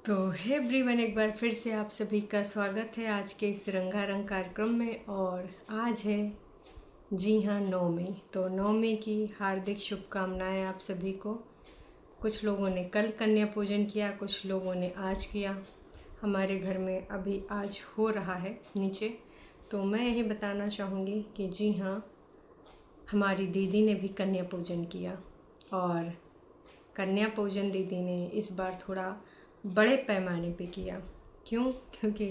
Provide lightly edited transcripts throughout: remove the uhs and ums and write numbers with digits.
तो hey everyone, एक बार फिर से आप सभी का स्वागत है आज के इस रंगारंग कार्यक्रम में। और आज है जी हाँ नवमी। तो नवमी की हार्दिक शुभकामनाएं आप सभी को। कुछ लोगों ने कल कन्या पूजन किया, कुछ लोगों ने आज किया। हमारे घर में अभी आज हो रहा है नीचे। तो मैं यही बताना चाहूँगी कि जी हाँ, हमारी दीदी ने भी कन्या पूजन किया। और कन्या पूजन दीदी ने इस बार थोड़ा बड़े पैमाने पे किया। क्यों? क्योंकि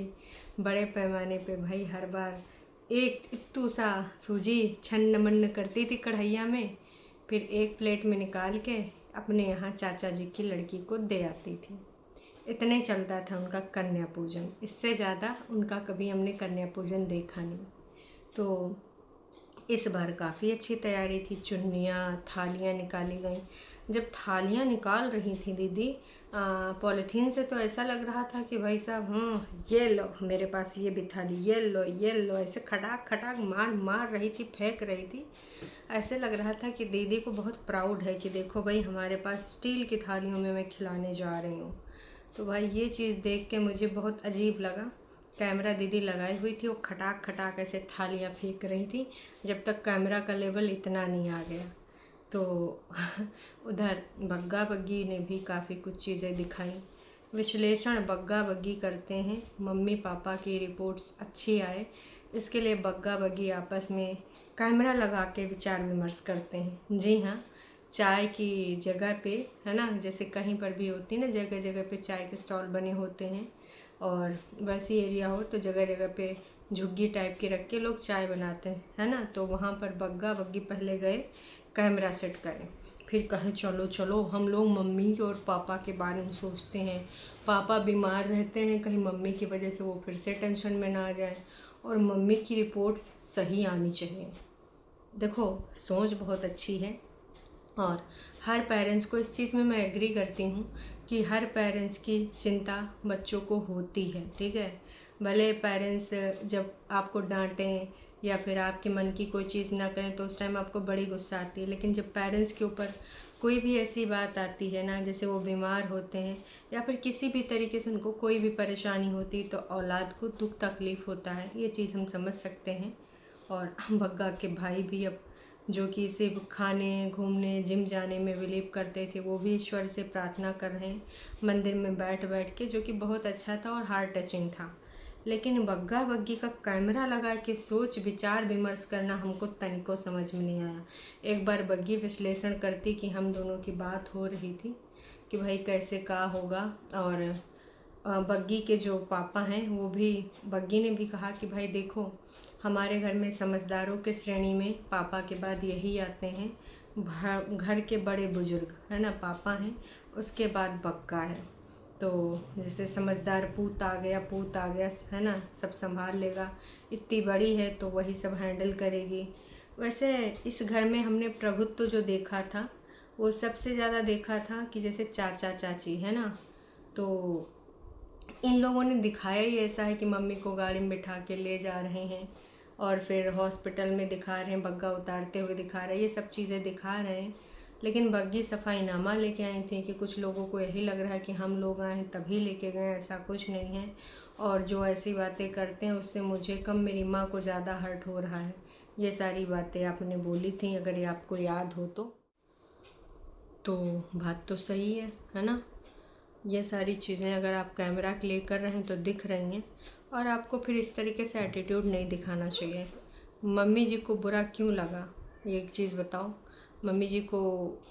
बड़े पैमाने पे भाई हर बार एक इत्तू सा सूजी छन्न मन्न करती थी कढ़ैया में, फिर एक प्लेट में निकाल के अपने यहाँ चाचा जी की लड़की को दे आती थी। इतने चलता था उनका कन्या पूजन, इससे ज़्यादा उनका कभी हमने कन्या पूजन देखा नहीं। तो इस बार काफ़ी अच्छी तैयारी थी। चुन्नियाँ, थालियाँ निकाली गईं। जब थालियाँ निकाल रही थी दीदी पॉलीथीन से, तो ऐसा लग रहा था कि भाई साहब ये लो मेरे पास ये भी थाली, ये लो, ऐसे खटाक खटाक मार रही थी, फेंक रही थी। ऐसे लग रहा था कि दीदी को बहुत प्राउड है कि देखो भाई हमारे पास स्टील की थालियों में मैं खिलाने जा रही हूँ। तो भाई ये चीज़ देख के मुझे बहुत अजीब लगा। कैमरा दीदी लगाई हुई थी, वो खटाक खटाक ऐसे थालियाँ फेंक रही थी जब तक कैमरा का लेवल इतना नहीं आ गया। तो उधर बग्गा बग्गी ने भी काफ़ी कुछ चीज़ें दिखाई। विश्लेषण बग्गा बग्गी करते हैं, मम्मी पापा की रिपोर्ट्स अच्छी आए इसके लिए बग्गा बग्गी आपस में कैमरा लगा के विचार विमर्श करते हैं। जी हाँ, चाय की जगह पे, है ना, जैसे कहीं पर भी होती है ना, जगह जगह पे चाय के स्टॉल बने होते हैं, और वैसी एरिया हो तो जगह जगह पे झुग्गी टाइप की रख के लोग चाय बनाते हैं, है ना। तो वहाँ पर बग्गा बग्गी पहले गए कैमरा सेट करें, फिर कहे चलो चलो हम लोग मम्मी और पापा के बारे में सोचते हैं। पापा बीमार रहते हैं, कहीं मम्मी की वजह से वो फिर से टेंशन में ना आ जाए, और मम्मी की रिपोर्ट्स सही आनी चाहिए। देखो, सोच बहुत अच्छी है। और हर पेरेंट्स को इस चीज़ में मैं एग्री करती हूँ कि हर पेरेंट्स की चिंता बच्चों को होती है, ठीक है। भले पेरेंट्स जब आपको डांटें या फिर आपके मन की कोई चीज़ ना करें तो उस टाइम आपको बड़ी गुस्सा आती है, लेकिन जब पेरेंट्स के ऊपर कोई भी ऐसी बात आती है ना, जैसे वो बीमार होते हैं या फिर किसी भी तरीके से उनको कोई भी परेशानी होती, तो औलाद को दुख तकलीफ़ होता है, ये चीज़ हम समझ सकते हैं। और बग्गा के भाई भी अब जो कि सिर्फ खाने, घूमने, जिम जाने में बिलीव करते थे, वो भी ईश्वर से प्रार्थना कर रहे हैं मंदिर में बैठ बैठ के, जो कि बहुत अच्छा था और हार्ट टचिंग था। लेकिन बग्गा बग्गी का कैमरा लगा के सोच विचार विमर्श करना हमको तनिको समझ में नहीं आया। एक बार बग्गी विश्लेषण करती कि हम दोनों की बात हो रही थी कि भाई कैसे क्या होगा, और बग्गी के जो पापा हैं वो भी, बग्गी ने भी कहा कि भाई देखो हमारे घर में समझदारों के श्रेणी में पापा के बाद यही आते हैं, घर के बड़े बुजुर्ग, है ना, पापा हैं, उसके बाद बग्गा है। तो जैसे समझदार पूत आ गया, है ना, सब संभाल लेगा, इतनी बड़ी है तो वही सब हैंडल करेगी। वैसे इस घर में हमने प्रभुत्व जो देखा था वो सबसे ज़्यादा देखा था कि जैसे चाचा चाची, है ना, तो इन लोगों ने दिखाया ही ऐसा है कि मम्मी को गाड़ी में बिठा के ले जा रहे हैं, और फिर हॉस्पिटल में दिखा रहे हैं, बग्गा उतारते हुए दिखा रहे हैं, ये सब चीज़ें दिखा रहे हैं। लेकिन बग्गी सफाईनामा लेके आई थी कि कुछ लोगों को यही लग रहा है कि हम लोग आए हैं तभी लेके गए, ऐसा कुछ नहीं है। और जो ऐसी बातें करते हैं उससे मुझे कम मेरी माँ को ज़्यादा हर्ट हो रहा है। ये सारी बातें आपने बोली थी, अगर ये आपको याद हो तो बात तो सही है ना। ये सारी चीज़ें अगर आप कैमरा क्लिक कर रहे हैं तो दिख रही हैं, और आपको फिर इस तरीके से एटीट्यूड नहीं दिखाना चाहिए। मम्मी जी को बुरा क्यों लगा, ये एक चीज़ बताओ। मम्मी जी को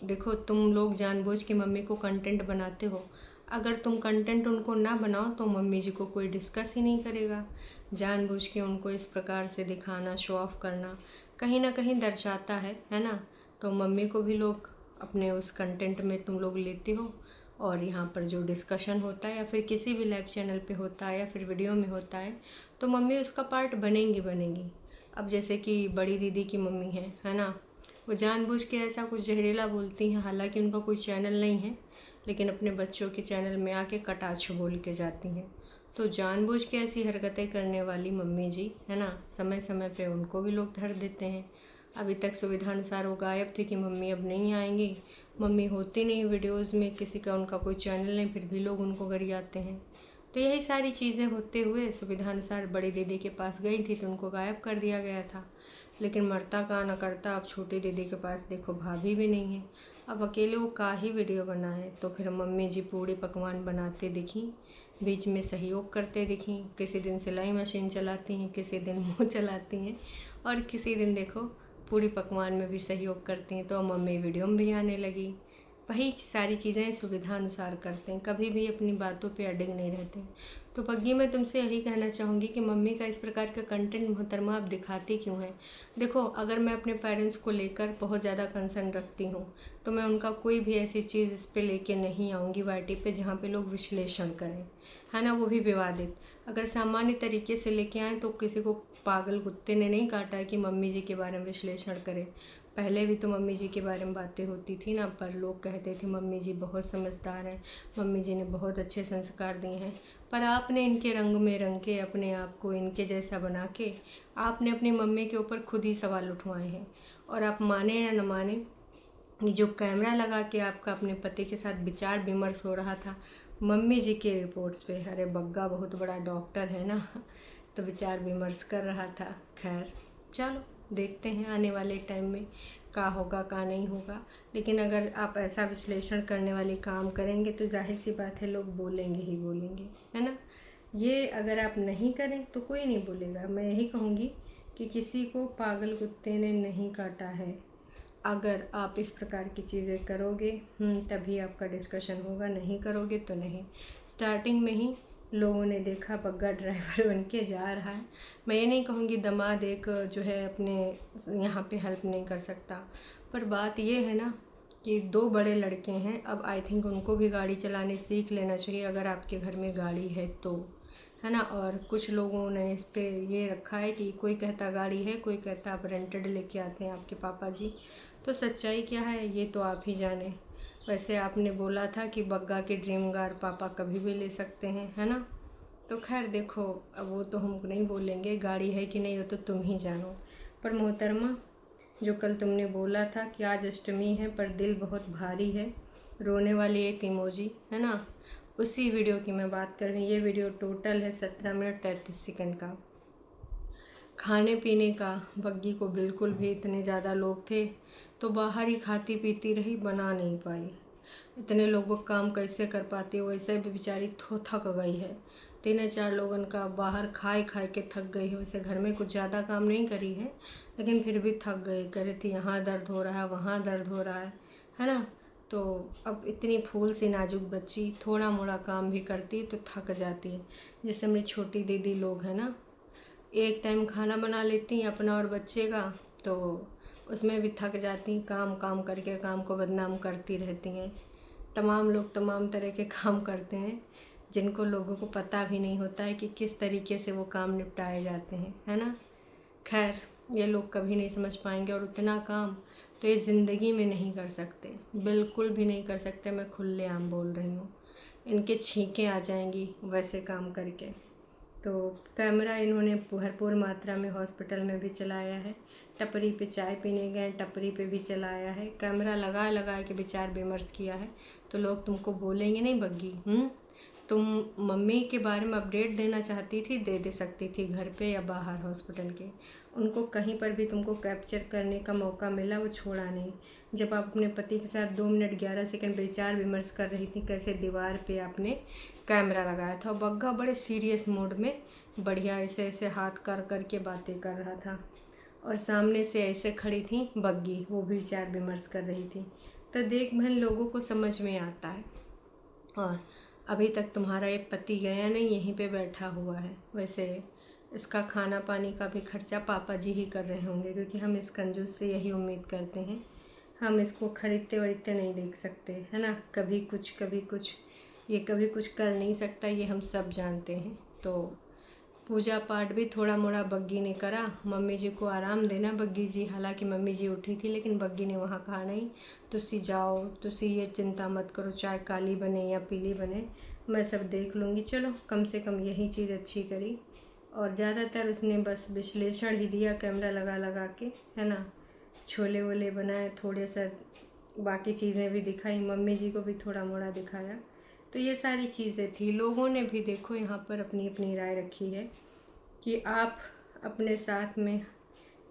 देखो, तुम लोग जानबूझ के मम्मी को कंटेंट बनाते हो। अगर तुम कंटेंट उनको ना बनाओ तो मम्मी जी को कोई डिस्कस ही नहीं करेगा। जानबूझ के उनको इस प्रकार से दिखाना, शो ऑफ करना कहीं ना कहीं दर्शाता है ना। तो मम्मी को भी लोग अपने उस कंटेंट में तुम लोग लेते हो, और यहाँ पर जो डिस्कशन होता है या फिर किसी भी लाइव चैनल पे होता है या फिर वीडियो में होता है, तो मम्मी उसका पार्ट बनेंगी। अब जैसे कि बड़ी दीदी की मम्मी है ना, वो जानबूझ के ऐसा कुछ जहरीला बोलती हैं, हालांकि उनका कोई चैनल नहीं है, लेकिन अपने बच्चों के चैनल में आके कटाक्ष बोल के जाती हैं। तो जानबूझ के ऐसी हरकतें करने वाली मम्मी जी, है ना, समय समय पे उनको भी लोग धर देते हैं। अभी तक सुविधा अनुसार वो गायब थी कि मम्मी अब नहीं आएंगी, मम्मी होती नहीं वीडियोज़ में, किसी का उनका कोई चैनल नहीं, फिर भी लोग उनको गरियाते हैं। तो यही सारी चीज़ें होते हुए सुविधानुसार बड़ी दीदी के पास गई थी तो उनको गायब कर दिया गया था। लेकिन मरता का न करता, अब छोटी दीदी के पास देखो भाभी भी नहीं है, अब अकेले वो का ही वीडियो बनाए। तो फिर मम्मी जी पूड़ी पकवान बनाते दिखी, बीच में सहयोग करते दिखी, किसी दिन सिलाई मशीन चलाती हैं, किसी दिन मुँह चलाती हैं, और किसी दिन देखो पूड़ी पकवान में भी सहयोग करती हैं। तो मम्मी वीडियो में भी आने लगी। वही सारी चीज़ें सुविधा अनुसार करते हैं, कभी भी अपनी बातों पे अडिग नहीं रहते। तो बग्गी मैं तुमसे यही कहना चाहूँगी कि मम्मी का इस प्रकार का कंटेंट मोहतरमा आप दिखाती क्यों हैं? देखो, अगर मैं अपने पेरेंट्स को लेकर बहुत ज़्यादा कंसर्न रखती हूँ तो मैं उनका कोई भी ऐसी चीज़ इस पे लेके नहीं आऊँगी वाईटी पे जहाँ पे लोग विश्लेषण करें, है ना, वो भी विवादित। अगर सामान्य तरीके से लेके आएँ तो किसी को पागल कुत्ते ने नहीं काटा है कि मम्मी जी के बारे में विश्लेषण करें। पहले भी तो मम्मी जी के बारे में बातें होती थी ना, पर लोग कहते थे मम्मी जी बहुत समझदार हैं, मम्मी जी ने बहुत अच्छे संस्कार दिए हैं। पर आपने इनके रंग में रंग के अपने आप को इनके जैसा बना के आपने अपनी मम्मी के ऊपर खुद ही सवाल उठवाए हैं। और आप माने या न माने, जो कैमरा लगा के आपका अपने पति के साथ विचार विमर्श हो रहा था मम्मी जी के रिपोर्ट्स पे, अरे बग्गा बहुत बड़ा डॉक्टर है ना, तो विचार विमर्श कर रहा था। खैर चलो देखते हैं आने वाले टाइम में का होगा का नहीं होगा। लेकिन अगर आप ऐसा विश्लेषण करने वाले काम करेंगे तो जाहिर सी बात है लोग बोलेंगे ही बोलेंगे, है ना। ये अगर आप नहीं करें तो कोई नहीं बोलेगा। मैं यही कहूँगी कि किसी को पागल कुत्ते ने नहीं काटा है। अगर आप इस प्रकार की चीज़ें करोगे तभी आपका डिस्कशन होगा, नहीं करोगे तो नहीं। स्टार्टिंग में ही लोगों ने देखा बग्गा ड्राइवर बन के जा रहा है। मैं ये नहीं कहूँगी दामाद एक जो है अपने यहाँ पे हेल्प नहीं कर सकता, पर बात ये है ना कि दो बड़े लड़के हैं, अब आई थिंक उनको भी गाड़ी चलाने सीख लेना चाहिए अगर आपके घर में गाड़ी है तो, है ना। और कुछ लोगों ने इस पे ये रखा है कि कोई कहता गाड़ी है, कोई कहता आप रेंटेड लेके आते हैं आपके पापा जी। तो सच्चाई क्या है ये तो आप ही जाने। वैसे आपने बोला था कि बग्गा की ड्रीम कार पापा कभी भी ले सकते हैं, है ना। तो खैर देखो, अब वो तो हम नहीं बोलेंगे, गाड़ी है कि नहीं वो तो तुम ही जानो। पर मोहतरमा, जो कल तुमने बोला था कि आज अष्टमी है पर दिल बहुत भारी है, रोने वाली एक इमोजी, है ना, उसी वीडियो की मैं बात कर रही हूँ। ये वीडियो टोटल है 17 मिनट 33 सेकंड का। खाने पीने का बग्गी को बिल्कुल भी, इतने ज़्यादा लोग थे तो बाहर ही खाती पीती रही, बना नहीं पाई। इतने लोगों का काम कैसे कर पाती है, वैसे भी बेचारी थक गई है। 3-4 लोगों का बाहर खाए खाए के थक गई है। वैसे घर में कुछ ज़्यादा काम नहीं करी है लेकिन फिर भी थक गई। कह रही थी यहाँ दर्द हो रहा है, वहाँ दर्द हो रहा है ना। तो अब इतनी फूल सी नाजुक बच्ची थोड़ा मोड़ा काम भी करती तो थक जाती है। जैसे मेरी छोटी दीदी लोग हैं ना, एक टाइम खाना बना लेती हैं अपना और बच्चे का, तो उसमें भी थक जाती, काम काम करके काम को बदनाम करती रहती हैं। तमाम लोग तमाम तरह के काम करते हैं जिनको लोगों को पता भी नहीं होता है कि किस तरीके से वो काम निपटाए जाते हैं, है ना। खैर ये लोग कभी नहीं समझ पाएंगे, और उतना काम तो ये ज़िंदगी में नहीं कर सकते, बिल्कुल भी नहीं कर सकते। मैं खुलेआम बोल रही हूँ, इनके छींकें आ जाएंगी वैसे काम करके। तो कैमरा इन्होंने भरपूर मात्रा में हॉस्पिटल में भी चलाया है, टपरी पे चाय पीने गए टपरी पे भी चलाया है, कैमरा लगा लगा के विचार विमर्श किया है। तो लोग तुमको बोलेंगे नहीं बग्गी, तुम मम्मी के बारे में अपडेट देना चाहती थी, दे सकती थी घर पे या बाहर हॉस्पिटल के। उनको कहीं पर भी तुमको कैप्चर करने का मौका मिला, वो छोड़ा नहीं। जब आप अपने पति के साथ 2 मिनट 11 सेकंड विचार विमर्श कर रही थी, कैसे दीवार पे आपने कैमरा लगाया था, बग्गा बड़े सीरियस मोड में बढ़िया ऐसे ऐसे हाथ कर कर के बातें कर रहा था, और सामने से ऐसे खड़ी थी बग्गी, वो भी विचार विमर्श कर रही थी। तो देख बहन, लोगों को समझ में आता है। और अभी तक तुम्हारा ये पति गया नहीं, यहीं पे बैठा हुआ है। वैसे इसका खाना पानी का भी खर्चा पापा जी ही कर रहे होंगे, क्योंकि हम इस कंजूस से यही उम्मीद करते हैं। हम इसको खरीदते वरीदते नहीं देख सकते, है ना। कभी कुछ ये कभी कुछ कर नहीं सकता, ये हम सब जानते हैं। तो पूजा पाठ भी थोड़ा मोड़ा बग्गी ने करा, मम्मी जी को आराम देना बग्गी जी, हालांकि मम्मी जी उठी थी लेकिन बग्गी ने वहाँ कहा नहीं तुसी जाओ, तुसी ये चिंता मत करो, चाय काली बने या पीली बने मैं सब देख लूँगी। चलो कम से कम यही चीज़ अच्छी करी। और ज़्यादातर उसने बस विश्लेषण ही दिया कैमरा लगा लगा के, है ना। छोले वोले बनाए, थोड़े सा बाकी चीज़ें भी दिखाई, मम्मी जी को भी थोड़ा मोड़ा दिखाया। तो ये सारी चीज़ें थी। लोगों ने भी देखो यहाँ पर अपनी अपनी राय रखी है कि आप अपने साथ में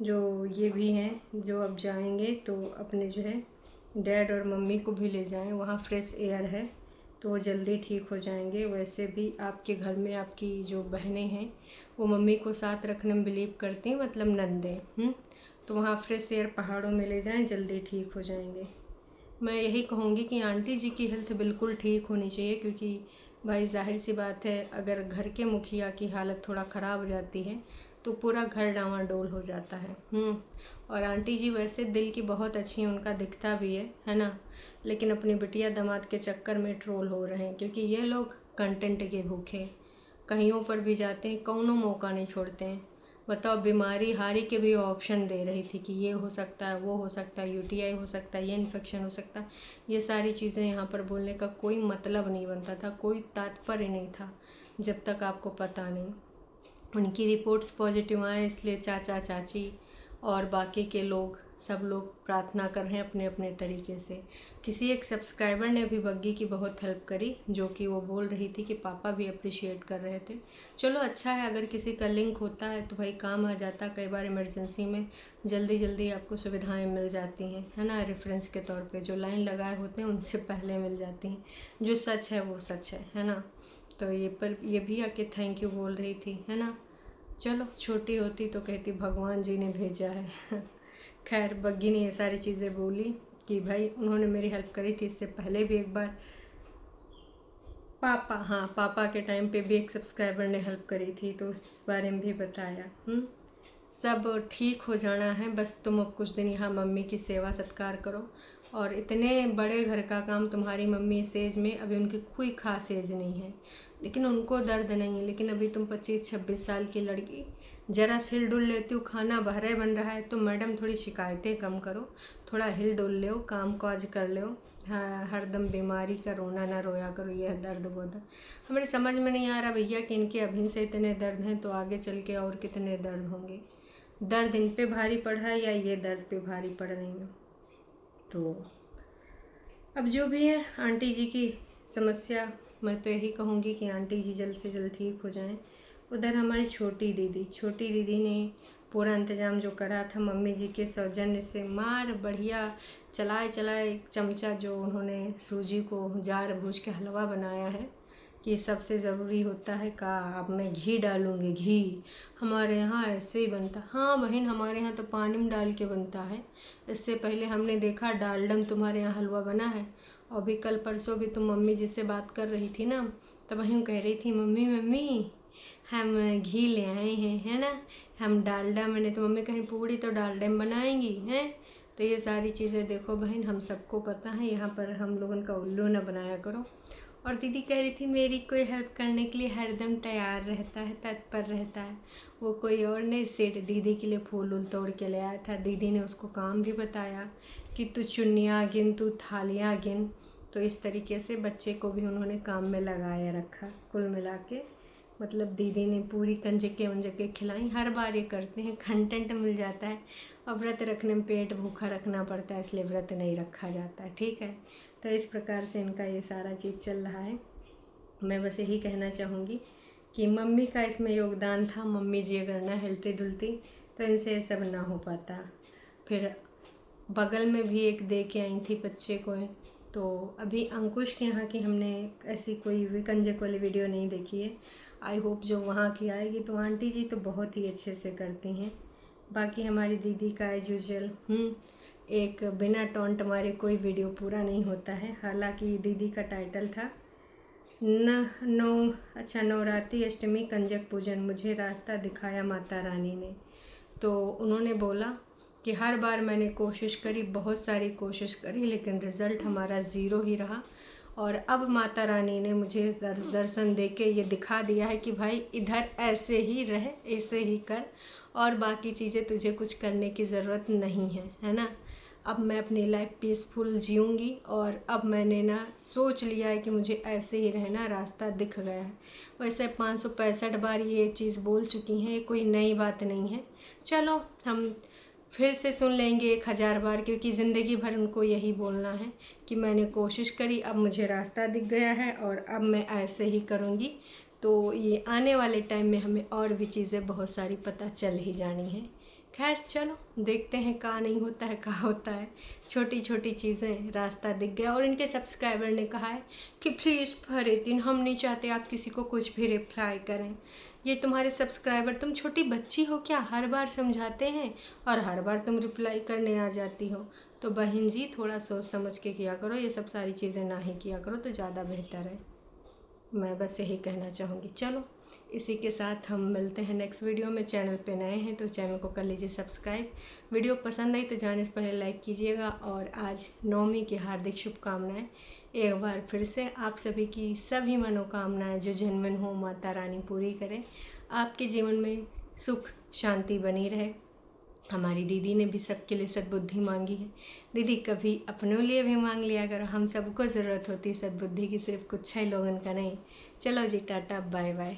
जो ये भी हैं जो अब जाएंगे तो अपने जो है डैड और मम्मी को भी ले जाएं, वहाँ फ्रेश एयर है तो वो जल्दी ठीक हो जाएंगे। वैसे भी आपके घर में आपकी जो बहनें हैं वो मम्मी को साथ रखने में बिलीव करती हैं, मतलब नंदे। तो वहाँ फ्रेश एयर पहाड़ों में ले जाएं, जल्दी ठीक हो जाएंगे। मैं यही कहूँगी कि आंटी जी की हेल्थ बिल्कुल ठीक होनी चाहिए, क्योंकि भाई जाहिर सी बात है अगर घर के मुखिया की हालत थोड़ा ख़राब हो जाती है तो पूरा घर डामाडोल हो जाता है। और आंटी जी वैसे दिल की बहुत अच्छी हैं, उनका दिखता भी है ना, लेकिन अपनी बिटिया दामाद के चक्कर में ट्रोल हो रहे हैं, क्योंकि ये लोग कंटेंट के भूखे कहीं पर भी जाते हैं, कौनों मौका नहीं छोड़ते हैं। बताओ, बीमारी हारी के भी ऑप्शन दे रही थी कि ये हो सकता है, वो हो सकता है, यूटीआई हो सकता है, ये इन्फेक्शन हो सकता है। ये सारी चीज़ें यहाँ पर बोलने का कोई मतलब नहीं बनता था, कोई तात्पर्य नहीं था जब तक आपको पता नहीं। उनकी रिपोर्ट्स पॉजिटिव आए इसलिए चाचा चाची और बाकी के लोग सब लोग प्रार्थना कर रहे हैं अपने अपने तरीके से। किसी एक सब्सक्राइबर ने भी बग्गी की बहुत हेल्प करी, जो कि वो बोल रही थी कि पापा भी अप्रिशिएट कर रहे थे। चलो अच्छा है, अगर किसी का लिंक होता है तो भाई काम आ जाता। कई बार इमरजेंसी में जल्दी जल्दी आपको सुविधाएं मिल जाती हैं, है ना। रेफरेंस के तौर पे जो लाइन लगाए होते हैं उनसे पहले मिल जाती हैं। जो सच है वो सच है ना। तो ये भी आके थैंक यू बोल रही थी, है ना। चलो छोटी होती तो कहती भगवान जी ने भेजा है। खैर बग्गी ने ये सारी चीज़ें बोली कि भाई उन्होंने मेरी हेल्प करी थी इससे पहले भी एक बार। पापा के टाइम पे भी एक सब्सक्राइबर ने हेल्प करी थी तो उस बारे में भी बताया। सब ठीक हो जाना है, बस तुम अब कुछ दिन यहाँ मम्मी की सेवा सत्कार करो। और इतने बड़े घर का काम तुम्हारी मम्मी इस एज में, अभी उनकी कोई खास एज नहीं है लेकिन उनको दर्द नहीं है। लेकिन अभी तुम 25-26 साल की लड़की, ज़रा से हिल डुल लेती हो, खाना बहरे बन रहा है तो मैडम थोड़ी शिकायतें कम करो, थोड़ा हिल डुल लो, काम काज कर लो। हाँ, हरदम बीमारी का रोना ना रोया करो, ये दर्द वो दर्द। हमारे समझ में नहीं आ रहा भैया कि इनके अभी से इतने दर्द हैं तो आगे चल के और कितने दर्द होंगे। दर्द इन पे भारी पड़ रहा है या ये दर्द पे भारी पड़ रही है। तो अब जो भी है आंटी जी की समस्या, मैं तो यही कहूँगी कि आंटी जी जल्द से जल्द ठीक हो जाएं। उधर हमारी छोटी दीदी ने पूरा इंतज़ाम जो करा था मम्मी जी के सौजन्य से, मार बढ़िया चलाए एक चमचा जो उन्होंने सूजी को जार भूज के हलवा बनाया है कि सबसे ज़रूरी होता है का। अब मैं घी डालूँगी, घी हमारे यहाँ ऐसे ही बनता। हाँ बहन, हमारे यहाँ तो पानी में डाल के बनता है। इससे पहले हमने देखा डालडा तुम्हारे यहाँ हलवा बना है। और भी कल परसों भी तुम मम्मी जी से बात कर रही थी ना, तब वहीं कह रही थी मम्मी हम घी ले आए हैं, है ना, हम डालडा। मैंने तो मम्मी कहीं पूड़ी तो डालडा में बनाएंगी हैं। तो ये सारी चीज़ें देखो बहन, हम सबको पता है, यहाँ पर हम लोगों का उल्लू न बनाया करो। और दीदी कह रही थी मेरी कोई हेल्प करने के लिए हरदम तैयार रहता है, तत्पर रहता है। वो कोई और नहीं, सेठ दीदी के लिए फूल उल तोड़ के ले आया था। दीदी ने उसको काम भी बताया कि तू चुन्नियाँ गिन, तू थालियाँ गिन। तो इस तरीके से बच्चे को भी उन्होंने काम में लगाया रखा। कुल मिला के मतलब दीदी ने पूरी कंजके वंजके खिलाई। हर बार ये करते हैं, कंटेंट मिल जाता है। और व्रत रखने में पेट भूखा रखना पड़ता है, इसलिए व्रत नहीं रखा जाता है, ठीक है। तो इस प्रकार से इनका ये सारा चीज़ चल रहा है। मैं बस यही कहना चाहूँगी कि मम्मी का इसमें योगदान था। मम्मी जी अगर ना हिलती डुलती तो इनसे ये सब ना हो पाता। फिर बगल में भी एक दे के आई थी बच्चे को। तो अभी अंकुश के यहाँ की हमने ऐसी कोई भी कंजक वाली वीडियो नहीं देखी है। आई होप जो वहाँ की आएगी। तो आंटी जी तो बहुत ही अच्छे से करती हैं। बाकी हमारी दीदी का एज यूजुअल एक बिना टॉन्ट मारे कोई वीडियो पूरा नहीं होता है। हालांकि दीदी का टाइटल था नवरात्रि अष्टमी कंजक पूजन, मुझे रास्ता दिखाया माता रानी ने। तो उन्होंने बोला कि हर बार मैंने कोशिश करी, बहुत सारी कोशिश करी, लेकिन रिज़ल्ट हमारा ज़ीरो ही रहा। और अब माता रानी ने मुझे दर्शन दे के ये दिखा दिया है कि भाई इधर ऐसे ही रह, ऐसे ही कर, और बाकी चीज़ें तुझे कुछ करने की ज़रूरत नहीं है ना। अब मैं अपनी लाइफ पीसफुल जीऊँगी। और अब मैंने ना सोच लिया है कि मुझे ऐसे ही रहना, रास्ता दिख गया है। वैसे 565 बार ये चीज़ बोल चुकी हैं, कोई नई बात नहीं है। चलो हम फिर से सुन लेंगे 1000 बार, क्योंकि ज़िंदगी भर उनको यही बोलना है कि मैंने कोशिश करी, अब मुझे रास्ता दिख गया है और अब मैं ऐसे ही करूँगी। तो ये आने वाले टाइम में हमें और भी चीज़ें बहुत सारी पता चल ही जानी है। खैर चलो देखते हैं कहाँ नहीं होता है कहाँ होता है। छोटी छोटी चीज़ें, रास्ता दिख गया। और इनके सब्सक्राइबर ने कहा है कि प्लीज़ फरीदीन, हम नहीं चाहते आप किसी को कुछ भी रिप्लाई करें। ये तुम्हारे सब्सक्राइबर, तुम छोटी बच्ची हो क्या? हर बार समझाते हैं और हर बार तुम रिप्लाई करने आ जाती हो। तो बहन जी थोड़ा सोच समझ के किया करो, ये सब सारी चीज़ें ना ही किया करो तो ज़्यादा बेहतर है। मैं बस यही कहना चाहूँगी। चलो इसी के साथ हम मिलते हैं नेक्स्ट वीडियो में। चैनल पे नए हैं तो चैनल को कर लीजिए सब्सक्राइब। वीडियो पसंद आई तो जाने से पहले लाइक कीजिएगा। और आज नवमी की हार्दिक शुभकामनाएं। एक बार फिर से आप सभी की सभी मनोकामनाएं जो जेन्युइन हो माता रानी पूरी करें। आपके जीवन में सुख शांति बनी रहे। हमारी दीदी ने भी सबके लिए सद्बुद्धि मांगी है। दीदी कभी अपने लिए भी मांग लिया करो, हम सबको ज़रूरत होती है सद्बुद्धि की, सिर्फ कुछ ही लोगों का नहीं। चलो जी, टाटा बाय बाय।